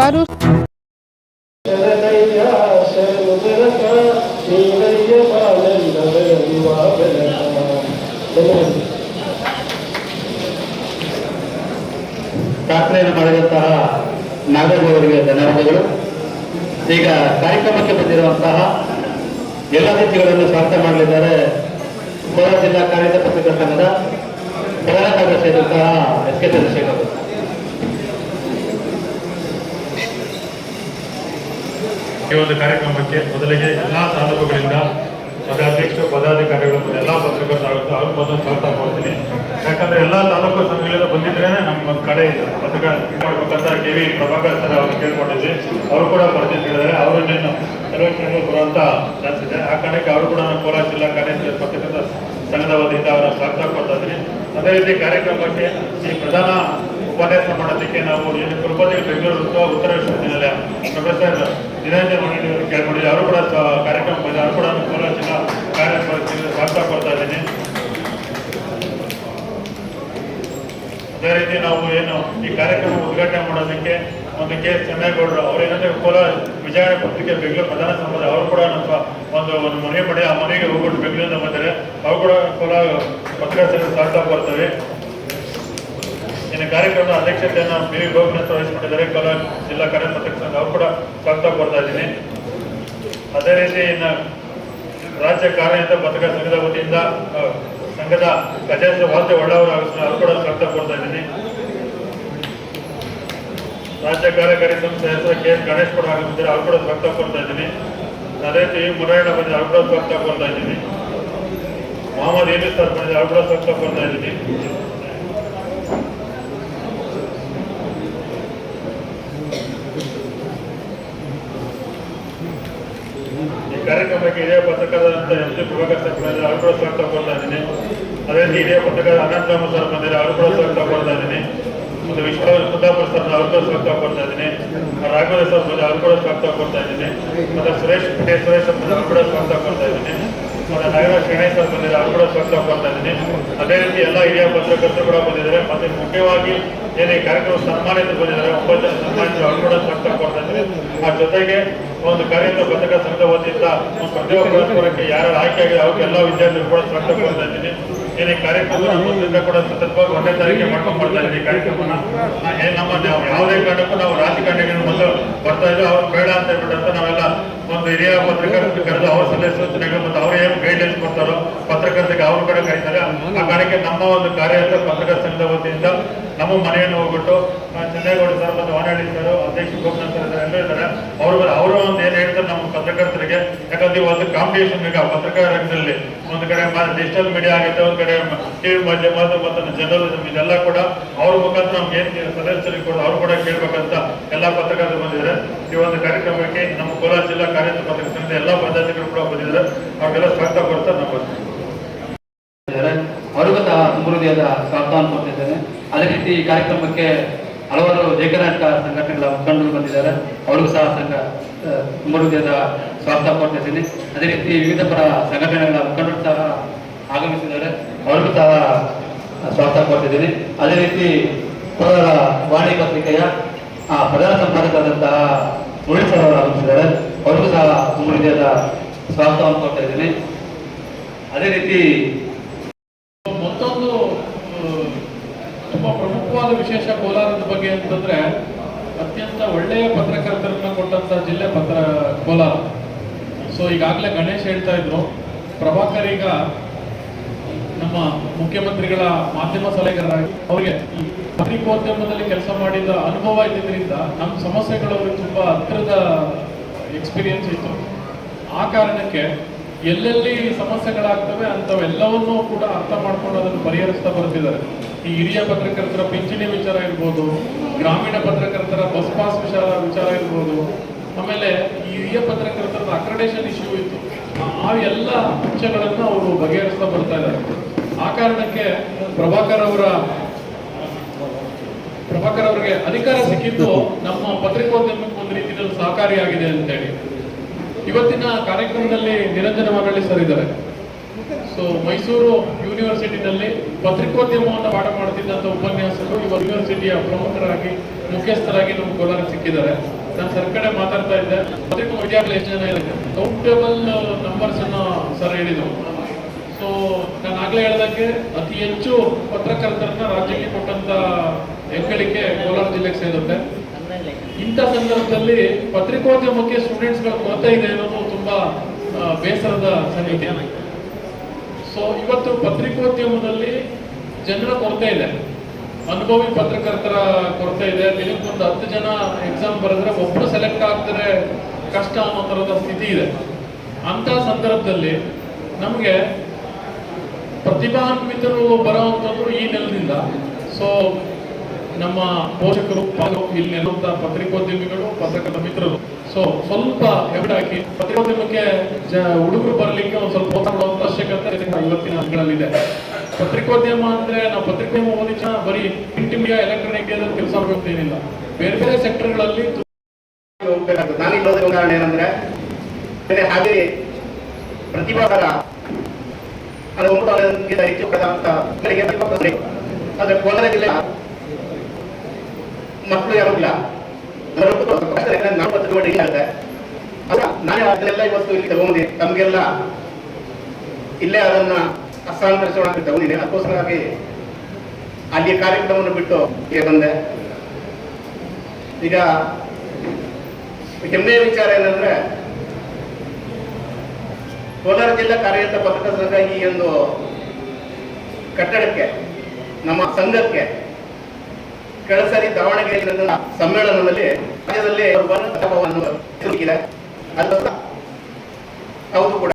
ರೂಪಾರು ಪ್ರಾರ್ಥನೆಯನ್ನು ಮಾಡಿದಂತಹ ನಾಗದೇವರಿಗೆ ಧನ್ಯವಾದಗಳು. ಈಗ ಕಾರ್ಯಕ್ರಮಕ್ಕೆ ಬಂದಿರುವಂತಹ ಎಲ್ಲ ಅತಿಥಿಗಳನ್ನು ಸ್ವಾಗತ ಮಾಡಲಿದ್ದಾರೆ ಕೋಲಾರ ಜಿಲ್ಲಾ ಕಾರ್ಯದ ಪತ್ರಿಕಾ ಸಂಘದ ಪ್ರಧಾನ ಕಾರ್ಯದರ್ಶಿಯಾದಂತಹ ಎಸ್ ಕೆ ಚಂದ್ರಶೇಖರ್. ಈ ಒಂದು ಕಾರ್ಯಕ್ರಮಕ್ಕೆ ಮೊದಲಿಗೆ ಎಲ್ಲ ತಾಲೂಕುಗಳಿಂದ ಪದಾಧ್ಯಕ್ಷ ಪದಾಧಿಕಾರಿಗಳು ಎಲ್ಲ ಪತ್ರಕರ್ತರಾಗುತ್ತೆ ಅವ್ರು ಬಂದು ಸ್ವಾಗತ ಮಾಡ್ತೀನಿ. ಯಾಕಂದ್ರೆ ಎಲ್ಲ ತಾಲೂಕು ಸಂಘಗಳಿಂದ ಬಂದಿದ್ರೆ ನಮ್ಗೆ ಒಂದು ಕಡೆ ಇದೆ ಪತ್ರಕರ್ತ ಮಾಡ್ಬೇಕಂತ ಕೆ.ವಿ. ಪ್ರಭಾಕರ್ ಸರ್ ಅವ್ರು ಕೇಳ್ಕೊಂಡಿದ್ವಿ. ಅವರು ಕೂಡ ಬರ್ತಿದ್ದಾರೆ. ಅವರನ್ನೇನು ಕೆಲವು ಬರುವಂತ ಚಾನ್ಸ್ ಇದೆ. ಆ ಕಾರಣಕ್ಕೆ ಅವರು ಕೂಡ ಕೋಲಾರ ಜಿಲ್ಲಾ ಕಾರ್ಯ ಪತ್ರಕರ್ತರ ಸಂಘದ ವತಿಯಿಂದ ಅವರ ಸ್ವಾಗತ ಕೊಡ್ತಾ ಇದ್ದೀನಿ. ಅದೇ ರೀತಿ ಕಾರ್ಯಕ್ರಮಕ್ಕೆ ಈ ಪ್ರಧಾನ ಉಪನ್ಯಾಸ ಮಾಡೋದಕ್ಕೆ ನಾವು ಏನು ಕುಲಪತಿ ಬೆಂಗಳೂರು ಉತ್ತರ ವಿಶ್ವವಿದ್ಯಾನಿಲಯ ಪ್ರೊಫೆಸರ್ ನಿರಂಜನ್ ಮಣಿ ಅವರು ಕೇಳ್ಕೊಂಡಿದ್ದೆ. ಅವರು ಕೂಡ ಕಾರ್ಯಕ್ರಮ ಬಂದಿದೆ. ಅವರು ಕೂಡ ಕೋಲಾರ ಜಿಲ್ಲಾ ಕಾರ್ಯಕ್ರಮಕ್ಕೆ ಸ್ವಾಗತ ಕೊಡ್ತಾ ಇದ್ದೀನಿ. ಅದೇ ರೀತಿ ನಾವು ಏನು ಈ ಕಾರ್ಯಕ್ರಮ ಉದ್ಘಾಟನೆ ಮಾಡೋದಕ್ಕೆ ಒಂದು ಕೆ.ಎಸ್. ಚೆನ್ನೇಗೌಡರು ಅವರೇನಂದ್ರೆ ಕೋಲಾರ ವಿಜಯ ಪತ್ರಿಕೆ ಬೆಂಗಳೂರು ಪ್ರಧಾನ ಸಂಬಂಧ ಅವರು ಕೂಡ ಒಂದು ಮನೆ ಮಾಡಿ ಆ ಮನೆಗೆ ಹೋಗ್ಬಿಟ್ಟು ಬೆಂಗಳೂರಿಂದ ಬಂದರೆ ಅವರು ಕೂಡ ಕೋಲಾರ ಪತ್ರಕರ್ತರ ಸ್ವಾಗತ ಕೊಡ್ತೇವೆ. ಇನ್ನು ಕಾರ್ಯಕ್ರಮದ ಅಧ್ಯಕ್ಷತೆಯನ್ನು ಬಿ. ಗೋಪಿನಾಥ್ ವಹಿಸಿಕೊಂಡಿದ್ದಾರೆ ಕೋಲಾರ ಜಿಲ್ಲಾ ಕಾರ್ಯ ಪತ್ರಕರ್ತರ ಸಂಘ. ಅವರು ಕೂಡ ಸ್ವಾಗತ ಕೊಡ್ತಾ ಇದ್ದೀನಿ. ಅದೇ ರೀತಿ ಇನ್ನು ರಾಜ್ಯ ಕಾರ್ಯನಿರತ ಪತ್ರಕರ್ತರ ಸಂಘದ ವತಿಯಿಂದ ಸಂಘದ ಅಧ್ಯಕ್ಷ ವಾದ್ಯ ಒಳ್ಳವರು ಅವರು ಕೂಡ ಸ್ವಾಗತ ಕೊಡ್ತಾ ಇದ್ದೀನಿ. ರಾಜ್ಯ ಕಾರ್ಯಕಾರಿ ಸಂಸ್ಥೆ ಹೆಸರು ಕೆ.ಎಸ್. ಗಣೇಶ್ ಕೂಡ ಆಗಿದ್ದಾರೆ. ಅವರು ಕೂಡ ಸ್ವಾಗತ ಕೊಡ್ತಾ ಇದ್ದೀನಿ. ಅದೇ ರೀತಿ ಮುರಾಯಣ ಬಂದಿದೆ. ಅವರು ಕೂಡ ಸ್ವಾಗತ ಕೊಡ್ತಾ ಇದ್ದೀನಿ. ಮೊಹಮ್ಮದ್ ಏಲಿ ಸರ್ ಬಂದಿದೆ. ಅವರು ಕೂಡ ಸ್ವಾಗತ ಕೊಡ್ತಾ ಇದ್ದೀನಿ. ಈ ಕಾರ್ಯಕ್ರಮಕ್ಕೆ ಹಿರಿಯ ಪತ್ರಕರ್ತರಂತ ಎಂ. ಸಿ. ಪ್ರಭಾಕರ್ ಸರ್ ಬಂದಿದ್ದಾರೆ. ಅವರು ಕೂಡ ಸ್ವಾಗತ ಕೊಡ್ತಾ ಇದ್ದೀನಿ. ಅದೇ ರೀತಿ ಹಿರಿಯ ಪತ್ರಕರ್ತ ಅನಂತರಾಮ ಸರ್ ಬಂದಿದ್ದಾರೆ. ಅವರು ಕೂಡ ಸ್ವಾಗತ ಕೊಡ್ತಾ ಇದ್ದೀನಿ. ಮತ್ತು ಕುಂದಾಪುರ ಸರ್ ಅವ್ರು ಕೂಡ ಸ್ವಾಗತ ಕೊಡ್ತಾ ಇದ್ದೀನಿ. ರಾಘವೇಂದ್ರ ಸರ್ ಬಂದ ಅವ್ರು ಕೂಡ ಸ್ವಾಗತ ಕೊಡ್ತಾ ಇದ್ದೀನಿ. ಮತ್ತು ಸುರೇಶ್ ಬಂದ ಅವ್ರು ಕೂಡ ಸ್ವಾಗತ ಕೊಡ್ತಾ ಇದ್ದೀನಿ. ಮತ್ತು ನಾಗರಾಜ್ ಗಣೇಶ್ ಸರ್ ಬಂದಿದ್ದಾರೆ. ಅವ್ರು ಕೂಡ ಸ್ವಾಗತ ಕೊಡ್ತಾ ಇದ್ದೀನಿ. ಅದೇ ರೀತಿ ಎಲ್ಲ ಹಿರಿಯ ಪತ್ರಕರ್ತರು ಕೂಡ ಬಂದಿದ್ದಾರೆ. ಮತ್ತು ಮುಖ್ಯವಾಗಿ ಏನು ಈ ಕಾರ್ಯಕ್ರಮ ಸನ್ಮಾನಿತರು ಬಂದಿದ್ದಾರೆ 9 ಜನ ಸನ್ಮಾನಿತರು. ಅವ್ರು ಕೂಡ ಸ್ವಾಗತ ಕೊಡ್ತಾ ಇದ್ದೀನಿ. ಆ ಜೊತೆಗೆ ಒಂದು ಕಾರ್ಯನಿರತ ಪತ್ರಕರ್ತರ ಸಂಘದ ವತಿಯಿಂದ ಒಂದು ಪ್ರತಿಭಾ ಪುರಸ್ಕಾರಕ್ಕೆ ಯಾರು ಆಯ್ಕೆ ಆಗಿದೆ ಅವ್ರಿಗೆ ಎಲ್ಲ ವಿದ್ಯಾರ್ಥಿಗಳು ಕೂಡ ಸ್ವಾಗತ ಕೊಡ್ತಾ ಇದ್ದೀನಿ. ಏನು ಈ ಕಾರ್ಯಕ್ರಮ ಮೊದಲಿಂದ ಕೂಡ ಸತತವಾಗಿ 1ನೇ ತಾರೀಕಿಗೆ ಮಾಡ್ಕೊಂಡು ಬರ್ತಾ ಇದ್ದೀವಿ. ಈ ಕಾರ್ಯಕ್ರಮನ ನಮ್ಮ ಯಾವುದೇ ಕಾರಣಕ್ಕೂ ನಾವು ರಾಜಕಾರಣಿಗಳು ಮೊದಲು ಬರ್ತಾ ಇದ್ದೀವಿ. ಅವ್ರು ಬೇಡ ಅಂತ ಹೇಳ್ಬಿಟ್ಟು ನಾವೆಲ್ಲ ಒಂದು ಹಿರಿಯ ಪತ್ರಕರ್ತರು ಕರೆದು ಅವ್ರ ಸಲಹೆ ಸೂಚನೆಗಳು ಮತ್ತು ಅವ್ರು ಏನು ಗೈಡ್ಲೈನ್ಸ್ ಕೊಡ್ತಾರೋ ಪತ್ರಕರ್ತರಿಗೆ ಅವರು ಕೂಡ ಕರೀತಾರೆ. ಆ ಕಾರಣಕ್ಕೆ ನಮ್ಮ ಒಂದು ಕಾರ್ಯನಿರತ ಪತ್ರಕರ್ತರ ಸಂಘದ ವತಿಯಿಂದ ನಮ್ಮ ಮನೆಯನ್ನು ಹೋಗ್ಬಿಟ್ಟು ಚೆನ್ನೇಗೌಡ ಸರ್ ಮತ್ತು ವಾನಹಳ್ಳಿ ಸರ್ ಅಧ್ಯಕ್ಷ ಗೋಪಿನಾಥ್ ಸರ್ ಎಲ್ಲರೂ ಇದ್ದಾರೆ. ಅವರು ಒಂದು ಏನು ಹೇಳ್ತಾರೆ ನಮ್ಮ ಪತ್ರಕರ್ತರಿಗೆ. ಯಾಕಂದ್ರೆ ಒಂದು ಕಾಂಪಿಟೇಷನ್ ಈಗ ಪತ್ರಕರ್ತರ ರಂಗದಲ್ಲಿ ಒಂದು ಕಡೆ ಡಿಜಿಟಲ್ ಮೀಡಿಯಾ ಆಗುತ್ತೆ, ಒಂದು ಕಡೆ ಟಿವಿ ಮಾಧ್ಯಮ ಮತ್ತು ಜರ್ನಲಿಸಮ್ ಇದೆಲ್ಲ ಕೂಡ ಅವ್ರ ಮುಖಾಂತರ ನಮ್ಗೆ ಏನು ಸದಸ್ಯರಿಗೆ ಕೂಡ ಅವರು ಕೂಡ ಕೇಳಬೇಕಂತ ಎಲ್ಲ ಪತ್ರಕರ್ತರು ಬಂದಿದ್ದಾರೆ. ಈ ಒಂದು ಕಾರ್ಯಕ್ರಮಕ್ಕೆ ನಮ್ಮ ಕೋಲಾರ ಜಿಲ್ಲಾ ಕಾರ್ಯನಿರತ ಪತ್ರಕರ್ತರ ಸಂಘದ ಎಲ್ಲ ಪದಾಧಿಕಾರಿಗಳು ಕೂಡ ಬಂದಿದ್ದಾರೆ. ಅವ್ರಿಗೆಲ್ಲ ಸ್ವಾಗತ ಕೊಡ್ತಾ ನಾವು ಅವರಿಗೂ ಸಹ ಸಮೃದ್ಧಿಯಾದ ಸ್ವಾಗತವನ್ನು ಕೊಡ್ತಿದ್ದೇನೆ. ಅದೇ ರೀತಿ ಈ ಕಾರ್ಯಕ್ರಮಕ್ಕೆ ಹಲವಾರು ಏಕನಾಟಕ ಸಂಘಟನೆಗಳ ಮುಖಂಡರು ಬಂದಿದ್ದಾರೆ. ಅವರಿಗೂ ಸಹ ಸಮೃದ್ಧಿಯಾದ ಸ್ವಾಗತ ಕೊಡ್ತಿದ್ದೀನಿ. ಅದೇ ರೀತಿ ವಿವಿಧ ಪರ ಸಂಘಟನೆಗಳ ಮುಖಂಡರು ಸಹ ಆಗಮಿಸಿದ್ದಾರೆ. ಅವರಿಗೂ ಸಹ ಸ್ವಾಗತ ಕೊಡ್ತಿದ್ದೀನಿ. ಅದೇ ರೀತಿ ಕೋಲಾರ ವಾಣಿ ಪತ್ರಿಕೆಯ ಪ್ರಧಾನ ಸಂಪಾದಕರಾದಂತಹ ಮುರಳಿ ಸರ್ ಅವರು ಆಗಮಿಸಿದ್ದಾರೆ. ಅವರಿಗೂ ಸಹ ಸಮೃದ್ಧಿಯಾದ ಸ್ವಾಗತವನ್ನು ಕೊಡ್ತಾ ಇದ್ದೀನಿ. ಅದೇ ರೀತಿ ಮತ್ತೊಂದು ತುಂಬಾ ಪ್ರಮುಖವಾದ ವಿಶೇಷ ಕೋಲಾರದ ಬಗ್ಗೆ ಅಂತಂದ್ರೆ ಅತ್ಯಂತ ಒಳ್ಳೆಯ ಪತ್ರಕರ್ತರನ್ನ ಕೊಟ್ಟಂತ ಜಿಲ್ಲೆ ಕೋಲಾರ. ಸೊ ಈಗಾಗಲೇ ಗಣೇಶ್ ಹೇಳ್ತಾ ಇದ್ರು, ಪ್ರಭಾಕರ್ ಈಗ ನಮ್ಮ ಮುಖ್ಯಮಂತ್ರಿಗಳ ಮಾಧ್ಯಮ ಸಲಹೆಗಾರರಾಗಿ ಅವರಿಗೆ ಈ ಪತ್ರಿಕೋದ್ಯಮದಲ್ಲಿ ಕೆಲಸ ಮಾಡಿದ ಅನುಭವ ಇದ್ದಿದ್ದರಿಂದ ನಮ್ಮ ಸಮಸ್ಯೆಗಳು ಅವ್ರಿಗೆ ತುಂಬಾ ಹತ್ತಿರದ ಎಕ್ಸ್ಪೀರಿಯನ್ಸ್ ಇತ್ತು. ಆ ಕಾರಣಕ್ಕೆ ಎಲ್ಲೆಲ್ಲಿ ಸಮಸ್ಯೆಗಳಾಗ್ತವೆ ಅಂಥವೆಲ್ಲವನ್ನೂ ಕೂಡ ಅರ್ಥ ಮಾಡ್ಕೊಂಡು ಅದನ್ನು ಪರಿಹರಿಸ್ತಾ ಬರ್ತಿದ್ದಾರೆ. ಈ ಹಿರಿಯ ಪತ್ರಕರ್ತರ ಪಿಂಚಣಿ ವಿಚಾರ ಇರ್ಬೋದು, ಗ್ರಾಮೀಣ ಪತ್ರಕರ್ತರ ಬಸ್ ಪಾಸ್ ವಿಚಾರ ಇರ್ಬೋದು, ಆಮೇಲೆ ಈ ಹಿರಿಯ ಪತ್ರಕರ್ತರ ಅಕ್ರೆಡಿಟೇಷನ್ ಇಶ್ಯೂ ಇತ್ತು. ಆ ಎಲ್ಲ ಅಂಶಗಳನ್ನು ಅವರು ಬಗೆಹರಿಸ್ತಾ ಬರ್ತಾ ಇದ್ದಾರೆ. ಆ ಕಾರಣಕ್ಕೆ ಪ್ರಭಾಕರ್ ಅವರಿಗೆ ಅಧಿಕಾರ ಸಿಕ್ಕಿದ್ದು ನಮ್ಮ ಪತ್ರಿಕೋದ್ಯಮಕ್ಕೆ ಒಂದು ರೀತಿಯಲ್ಲಿ ಸಹಕಾರಿಯಾಗಿದೆ ಅಂತೇಳಿ. ಇವತ್ತಿನ ಕಾರ್ಯಕ್ರಮದಲ್ಲಿ ನಿರಂಜನ ಮರಳಿ ಸರ್ ಇದ್ದಾರೆ. ಸೊ ಮೈಸೂರು ಯೂನಿವರ್ಸಿಟಿನಲ್ಲಿ ಪತ್ರಿಕೋದ್ಯಮವನ್ನು ಪಾಠ ಮಾಡ್ತಿದ್ದಂಥ ಉಪನ್ಯಾಸಕರು ಇವಾಗ ಯೂನಿವರ್ಸಿಟಿಯ ಪ್ರಮುಖರಾಗಿ ಮುಖ್ಯಸ್ಥರಾಗಿ ನಮ್ಮ ಕೋಲಾರ ಸಿಕ್ಕಿದ್ದಾರೆ. ನಾನು ಸರ್ ಕಡೆ ಮಾತಾಡ್ತಾ ಇದ್ದೆ, ಅದಕ್ಕೆ ವಿದ್ಯಾರ್ಥಿಗಳು ಎಷ್ಟು ಜನ ಇದೆ ಕೌಂಟೇಬಲ್ ನಂಬರ್ಸ್ ಅನ್ನು ಸರ್ ಹೇಳಿದ್ರು. ಸೊ ನಾನು ಆಗ್ಲೇ ಹೇಳಿದಾಗೆ ಅತಿ ಹೆಚ್ಚು ಪತ್ರಕರ್ತರನ್ನ ರಾಜ್ಯಕ್ಕೆ ಕೊಟ್ಟಂತ ಹೆಗ್ಗಳಿಕೆ ಕೋಲಾರ ಜಿಲ್ಲೆಗೆ ಸೇರುತ್ತೆ. ಇಂಥ ಸಂದರ್ಭದಲ್ಲಿ ಪತ್ರಿಕೋದ್ಯಮಕ್ಕೆ ಸ್ಟೂಡೆಂಟ್ಸ್ಗಳ ಕೊರತೆ ಇದೆ ಅನ್ನೋದು ತುಂಬಾ ಬೇಸರದ ಸಂಗತಿ. ಸೊ ಇವತ್ತು ಪತ್ರಿಕೋದ್ಯಮದಲ್ಲಿ ಜನರ ಕೊರತೆ ಇದೆ, ಅನುಭವಿ ಪತ್ರಕರ್ತರ ಕೊರತೆ ಇದೆ. ದಿನಕ್ಕೊಂದು 10 ಜನ ಎಕ್ಸಾಮ್ ಬರೆದ್ರೆ ಒಬ್ರು ಸೆಲೆಕ್ಟ್ ಆಗ್ತಾರೆ ಕಷ್ಟ ಅನ್ನೋ ತರದ ಸ್ಥಿತಿ ಇದೆ. ಅಂತ ಸಂದರ್ಭದಲ್ಲಿ ನಮಗೆ ಪ್ರತಿಭಾನ್ವಿತರು ಬರೋವಂಥದ್ದು ಈ ನೆಲದಿಂದ. ಸೊ ನಮ್ಮ ಪೋಷಕರು ಇಲ್ಲಿ ನೆಲುವಂತ ಪತ್ರಿಕೋದ್ಯಮಿಗಳು, ಪತ್ರಕರ್ತ ಮಿತ್ರರು ಸೊ ಸ್ವಲ್ಪ ಎಫರ್ಟ್ ಹಾಕಿ ಪತ್ರಿಕೋದ್ಯಮಕ್ಕೆ ಹುಡುಗರು ಬರಲಿಕ್ಕೆ ಒಂದು ಸ್ವಲ್ಪ ಪ್ರೋತ್ಸಾಹ ಅವಶ್ಯಕತೆ ಇವತ್ತಿನ ದಿನಗಳಲ್ಲಿದೆ. ಪತ್ರಿಕೋದ್ಯಮ ಅಂದ್ರೆ ನಾವು ಪತ್ರಿಕೋದ್ಯಮ ಓದಿ ಬರೀ ಪ್ರಿಂಟ್ ಮೀಡಿಯಾ, ಎಲೆಕ್ಟ್ರಾನಿಕ್ ಮೀಡಿಯಾದಲ್ಲಿ ಕೆಲಸ ಹೋಗ್ತೇನಿಲ್ಲ, ಬೇರೆ ಬೇರೆ ಸೆಕ್ಟರ್ಗಳಲ್ಲಿ ಹೋಗ್ಬೇಕಾಗ್ತದೆ. ನಾನು ಇಲ್ಲೋದ್ರ ಉದಾಹರಣೆ ಏನಂದ್ರೆ ಹಾಗೆ ಪ್ರತಿಭಾಕರ ಅದು ಹೆಚ್ಚು ಆದ್ರೆ ಕೋಲಾರ ಜಿಲ್ಲೆ ಮಕ್ಕಳು ಯಾರು ಇಲ್ಲ, ನಾವು ಪತ್ರಿಕೆ ಆಗುತ್ತೆ. ನಾನೇ ಅದನ್ನೆಲ್ಲ ಇವತ್ತು ಇಲ್ಲಿ ತಗೊಂಡಿದ್ದೆ, ತಮಗೆಲ್ಲ ಇಲ್ಲೇ ಅದನ್ನ ಹಸ್ತಾಂತರಿಸೋಣ ಅಂತ ತಗೊಂಡಿದ್ದೆ. ಅದಕ್ಕೋಸ್ಕರವಾಗಿ ಅಲ್ಲಿ ಕಾರ್ಯಕ್ರಮವನ್ನು ಬಿಟ್ಟು ಇಲ್ಲಿ ಬಂದೆ. ಈಗ ಹೆಮ್ಮೆಯ ವಿಚಾರ ಏನಂದ್ರೆ ಕೋಲಾರ ಜಿಲ್ಲಾ ಕಾರ್ಯರತ ಪತ್ರಕರ್ತರ ಸಂಘ ಈ ಒಂದು ಕಟ್ಟಡಕ್ಕೆ, ನಮ್ಮ ಸಂಘಕ್ಕೆ ಕಳೆದ ಸಾರಿ ದಾವಣಗೆರೆ ಸಮ್ಮೇಳನದಲ್ಲಿ ರಾಜ್ಯದಲ್ಲಿ ಹೌದು ಕೂಡ